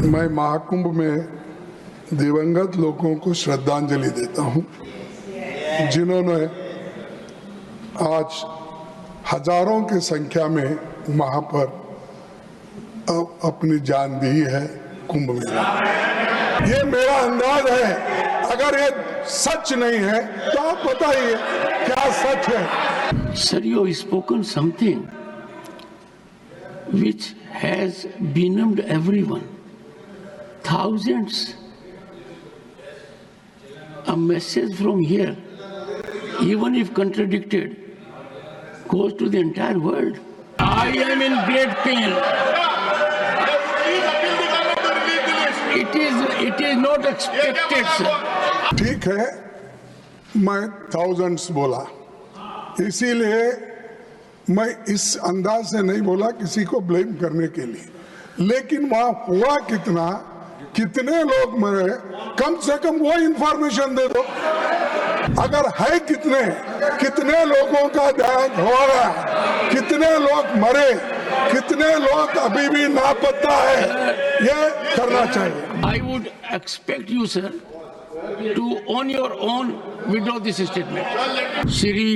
मैं महाकुंभ में दिवंगत लोगों को श्रद्धांजलि देता हूं, जिन्होंने आज हजारों की संख्या में वहां पर अपनी जान दी है कुंभ मेला। ये मेरा अंदाज है, अगर ये सच नहीं है तो आप बताइए क्या सच है। Sir, you have spoken something which has benumbed everyone. Thousands. A message from here, even if contradicted, goes to the entire world. I am in great pain. It is not expected, sir. ठीक है, मैं thousands बोला, इसीलिए मैं इस अंदाज से नहीं बोला किसी को ब्लेम करने के लिए, लेकिन वहां हुआ कितना, कितने लोग मरे, कम से कम वो इंफॉर्मेशन दे दो। अगर है कितने लोगों का देहांत हो रहा है, कितने लोग मरे, कितने लोग अभी भी लापता है, ये करना चाहिए। I would expect you, sir, to on your own withdraw this statement. Shri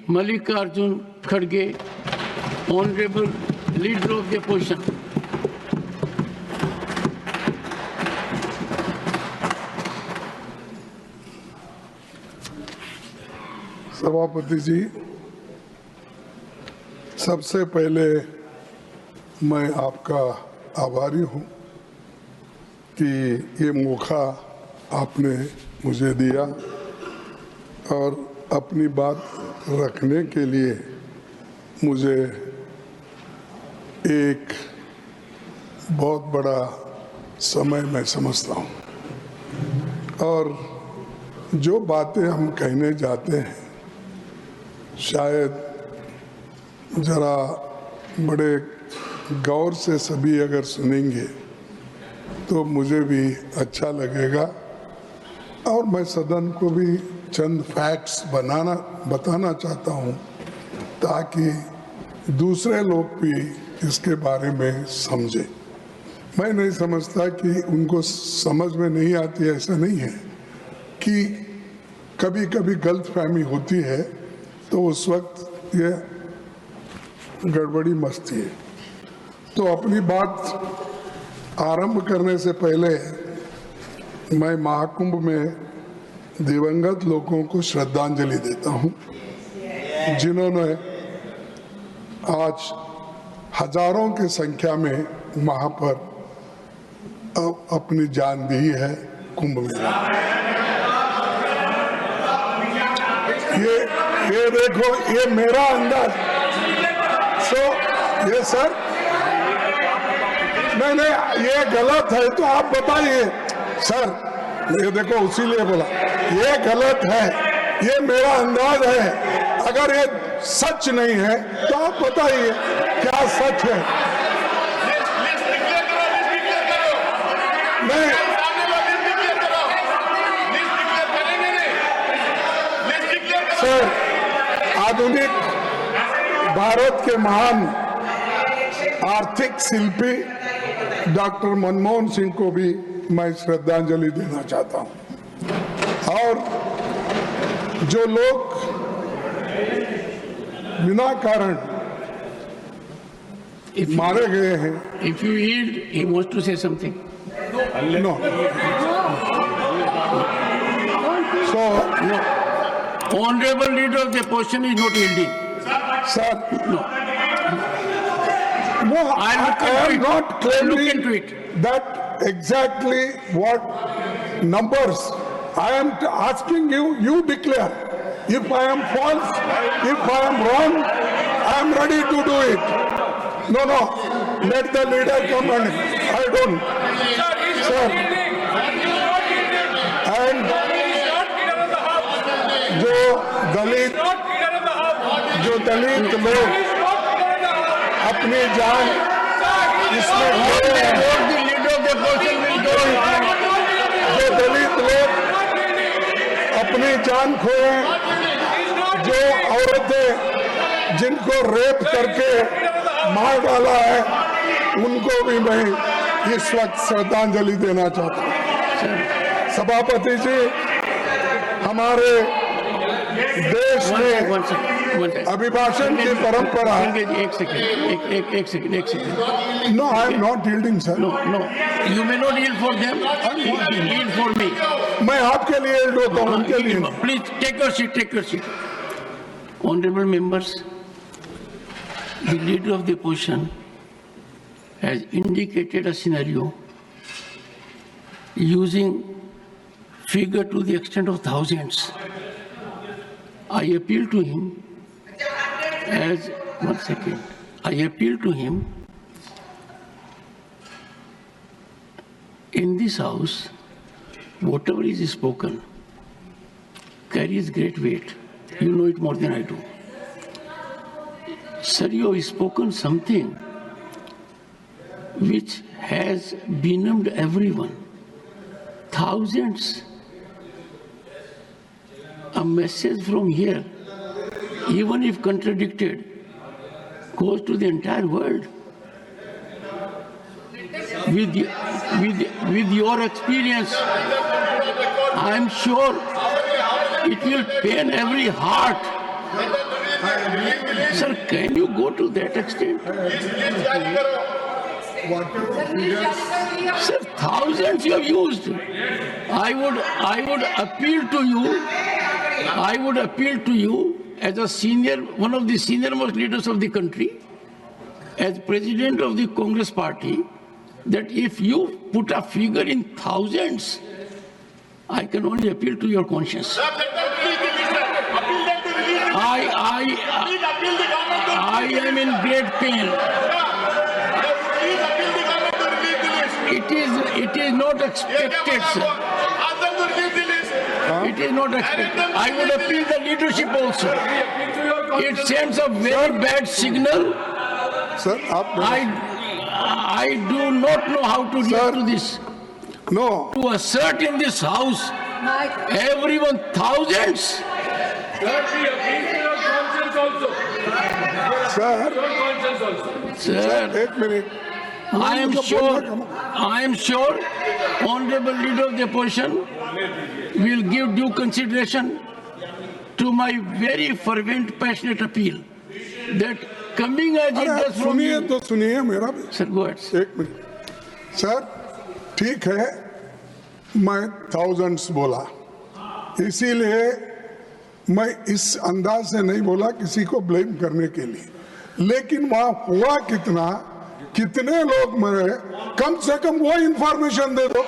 Mallikarjun Kharge, Honorable Leader of the Opposition. सभापति जी, सबसे पहले मैं आपका आभारी हूं कि ये मौका आपने मुझे दिया और अपनी बात रखने के लिए मुझे एक बहुत बड़ा समय मैं समझता हूं। और जो बातें हम कहने जाते हैं, शायद जरा बड़े गौर से सभी अगर सुनेंगे तो मुझे भी अच्छा लगेगा और मैं सदन को भी चंद फैक्ट्स बताना चाहता हूं ताकि दूसरे लोग भी इसके बारे में समझें। मैं नहीं समझता कि उनको समझ में नहीं आती, ऐसा नहीं है कि कभी कभी गलतफहमी होती है तो उस वक्त ये गड़बड़ी मचती है। तो अपनी बात आरंभ करने से पहले मैं महाकुंभ में दिवंगत लोगों को श्रद्धांजलि देता हूं, जिन्होंने आज हजारों की संख्या में वहां पर अपनी जान दी है कुंभ मेला। ये देखो, ये मेरा अंदाज। ये सर, नहीं, ये गलत है तो आप बताइए सर। ये देखो, उसीलिए बोला ये गलत है, ये मेरा अंदाज है। अगर ये सच नहीं है तो आप बताइए क्या सच है। नहीं, सर, आधुनिक भारत के महान आर्थिक शिल्पी डॉक्टर मनमोहन सिंह को भी मैं श्रद्धांजलि देना चाहता हूं। और जो लोग बिना कारण मारे गए हैं। If you yield, he wants to say something. No. So, no. Honorable Leader of the Opposition is not yielding. Sir, no. No, I am not claiming it. that exactly what numbers. I am asking you, you declare. If I am false, if I am wrong, I am ready to do it. No, let the leader come and I don't. Sir, and जो दलित लोग अपनी जान इसमें खोए हैं, जो दलित लोग अपनी जान खोए, जो औरतें जिनको रेप करके मार डाला है, उनको भी मैं इस वक्त श्रद्धांजलि देना चाहता हूं। सभापति जी, हमारे देश में अभिभाषण की परंपरा। एक second. No, I am not yielding, sir. No, you may not yield for them, yield for me. मैं आपके लिए yield होता हूं, उनके लिए नहीं। Please take your seat. Honorable members, the leader of the opposition has indicated a scenario using figure to the extent of thousands. I appeal to him in this house, whatever is spoken carries great weight. You know it more than I do. Sir, you have spoken something which has benumbed everyone. Thousands. A message from here, even if contradicted, goes to the entire world. With your experience, I am sure it will pain every heart. Sir, can you go to that extent? Sir, thousands you have used. I would appeal to you as one of the senior-most leaders of the country, as president of the Congress party, that if you put a figure in thousands, I can only appeal to your conscience. I am in great pain. It is not expected, sir. It is not expected. I would appeal the leadership also. It sends a very bad signal. Sir, I do not know how to react to this. No. To assert in this house, everyone, thousands. Sir, एक minute. I am sure, Honorable Leader of the Opposition will give due consideration to my very fervent, passionate appeal that coming as it does from सुनिए you. तो सुनिए मेरा भी। Sir, go ahead. एक minute. Sir, ठीक है, मैं thousands बोला, इसीलिए मैं इस अंदाज से नहीं बोला किसी को ब्लेम करने के लिए, लेकिन वहां हुआ कितने लोग मरे, कम से कम वो इंफॉर्मेशन दे दो।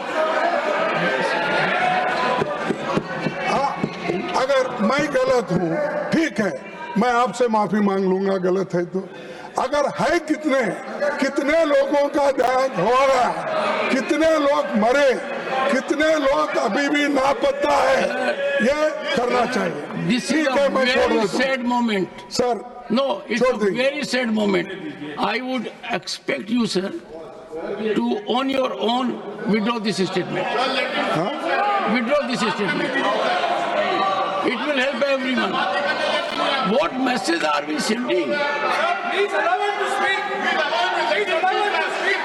अगर मैं गलत हूं, ठीक है, मैं आपसे माफी मांग लूंगा गलत है तो। अगर है कितने लोगों का देहांत हो रहा है, कितने लोग मरे, कितने लोग अभी भी लापता है, ये करना चाहिए। This is a very sad moment. Sir, no, it's a very sad moment. I would expect you, sir, to on your own withdraw this statement. Withdraw this statement. It will help everyone. What message are we sending? Please allow him to speak. Please allow him to speak.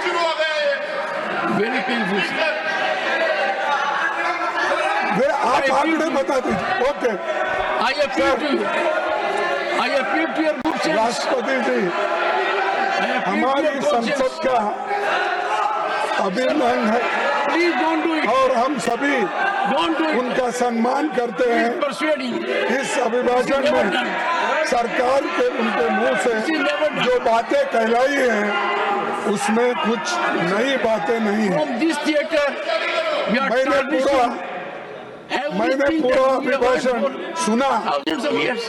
Very painful, sir. वे आप आगे बता दीजिए। Okay. I appeal to you. I appeal to your good sense. राष्ट्रपति जी, हमारी संसद का अभिनंदन है। Please don't do it. और हम सभी Don't do it. उनका सम्मान करते हैं। Persuading. इस अभिभाषण में सरकार के उनके मुंह से जो बातें कहलाई हैं, उसमें कुछ नई बातें नहीं है। From this theater, we are मैंने पूरा अभिभाषण सुना। thousands of years.